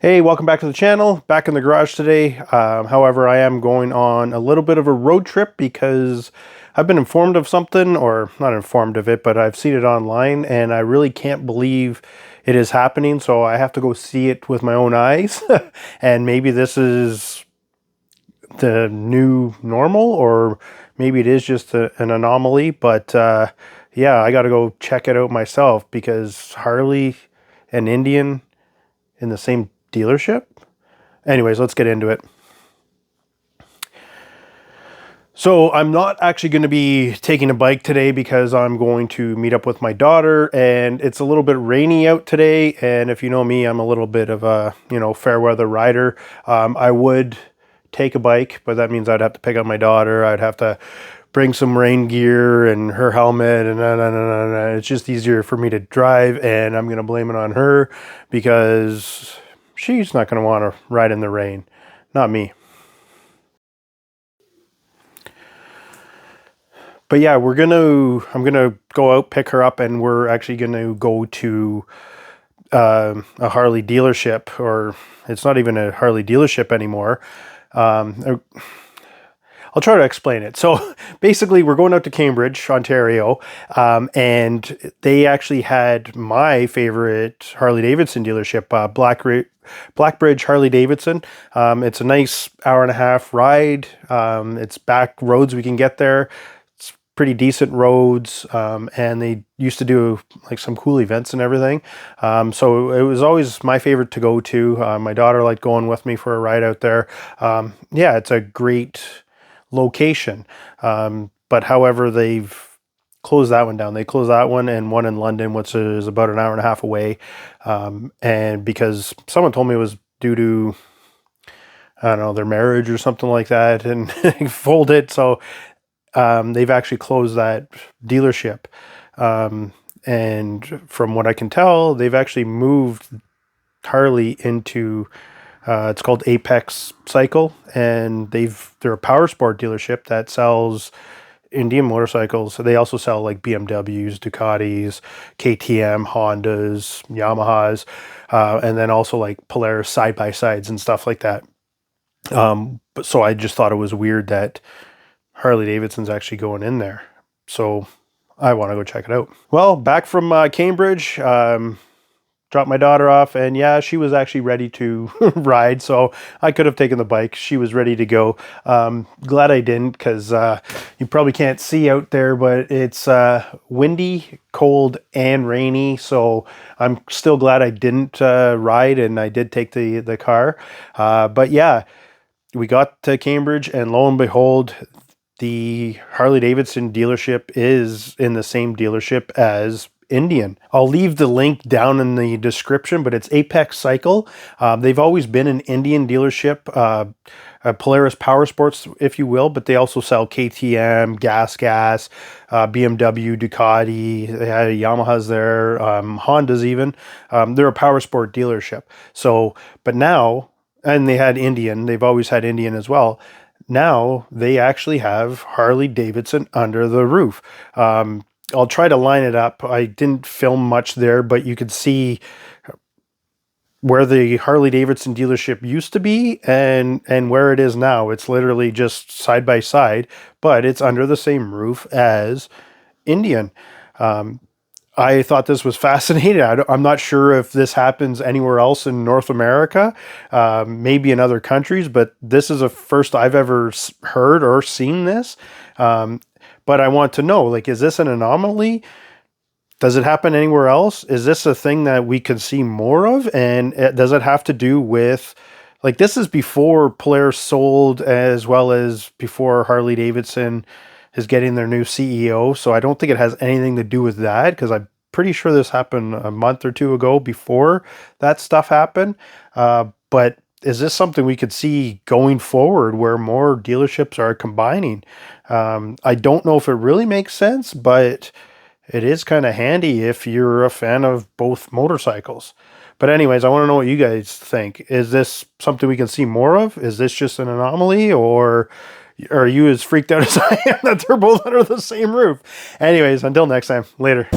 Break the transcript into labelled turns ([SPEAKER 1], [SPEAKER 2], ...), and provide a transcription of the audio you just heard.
[SPEAKER 1] Hey, welcome back to the channel. Back in the garage today. However, I am going on a little bit of a road trip because I've been informed of something, or not informed of it, but I've seen it online and I really can't believe it is happening. So I have to go see it with my own eyes. And maybe this is the new normal, or maybe it is just an anomaly. But yeah, I got to go check it out myself because Harley and Indian in the same dealership. Anyways, let's get into it. So I'm not actually going to be taking a bike today because I'm going to meet up with my daughter, and it's a little bit rainy out today. And if you know me, I'm a little bit of a, fair weather rider. I would take a bike, but that means I'd have to pick up my daughter. I'd have to bring some rain gear and her helmet, and it's just easier for me to drive, and I'm going to blame it on her because she's not going to want to ride in the rain, not me. But yeah, I'm gonna go out, pick her up, and we're actually gonna go to a Harley dealership, or it's not even a Harley dealership anymore. I'll try to explain it. So basically, we're going out to Cambridge, Ontario, and they actually had my favorite Harley Davidson dealership, Blackbridge Harley Davidson. It's a nice hour and a half ride. It's back roads we can get there. Pretty decent roads, and they used to do like some cool events and everything. So it was always my favorite to go to. My daughter liked going with me for a ride out there. Yeah, it's a great location. But however, they've closed that one down. They closed that one and one in London, which is about an hour and a half away. And because someone told me it was due to, I don't know, their marriage or something like that, and folded. So they've actually closed that dealership. And from what I can tell, they've actually moved Harley into, it's called Apex Cycle, and they're a power sport dealership that sells Indian motorcycles. So they also sell like BMWs, Ducatis, KTM, Hondas, Yamahas, and then also like Polaris side-by-sides and stuff like that. But so I just thought it was weird that Harley Davidson's actually going in there. So I want to go check it out. Well, back from Cambridge, dropped my daughter off, and yeah, she was actually ready to ride, so I could have taken the bike. She was ready to go. Glad I didn't, because you probably can't see out there, but it's windy, cold, and rainy, so I'm still glad I didn't ride, and I did take the car. But yeah, we got to Cambridge, and lo and behold, the Harley Davidson dealership is in the same dealership as Indian. I'll leave the link down in the description, but it's Apex Cycle. They've always been an Indian dealership, a Polaris Power Sports, if you will, but they also sell KTM, Gas, BMW, Ducati. They had Yamahas there, Hondas even. They're a power sport dealership. So, but now, and they had Indian. They've always had Indian as well. Now they actually have Harley Davidson under the roof. I'll try to line it up. I didn't film much there, but you could see where the Harley Davidson dealership used to be and where it is now. It's literally just side by side, but it's under the same roof as Indian. I thought this was fascinating. I'm not sure if this happens anywhere else in North America, maybe in other countries, but this is the first I've ever heard or seen this. But I want to know, like, is this an anomaly? Does it happen anywhere else? Is this a thing that we could see more of? And does it have to do with, like, this is before Polaris sold, as well as before Harley Davidson is getting their new CEO. So I don't think it has anything to do with that, because I'm pretty sure this happened a month or two ago before that stuff happened. But is this something we could see going forward where more dealerships are combining? I don't know if it really makes sense, but it is kind of handy if you're a fan of both motorcycles. But anyways, I want to know what you guys think. Is this something we can see more of? Is this just an anomaly, or are you as freaked out as I am that they're both under the same roof? Anyways, until next time, later.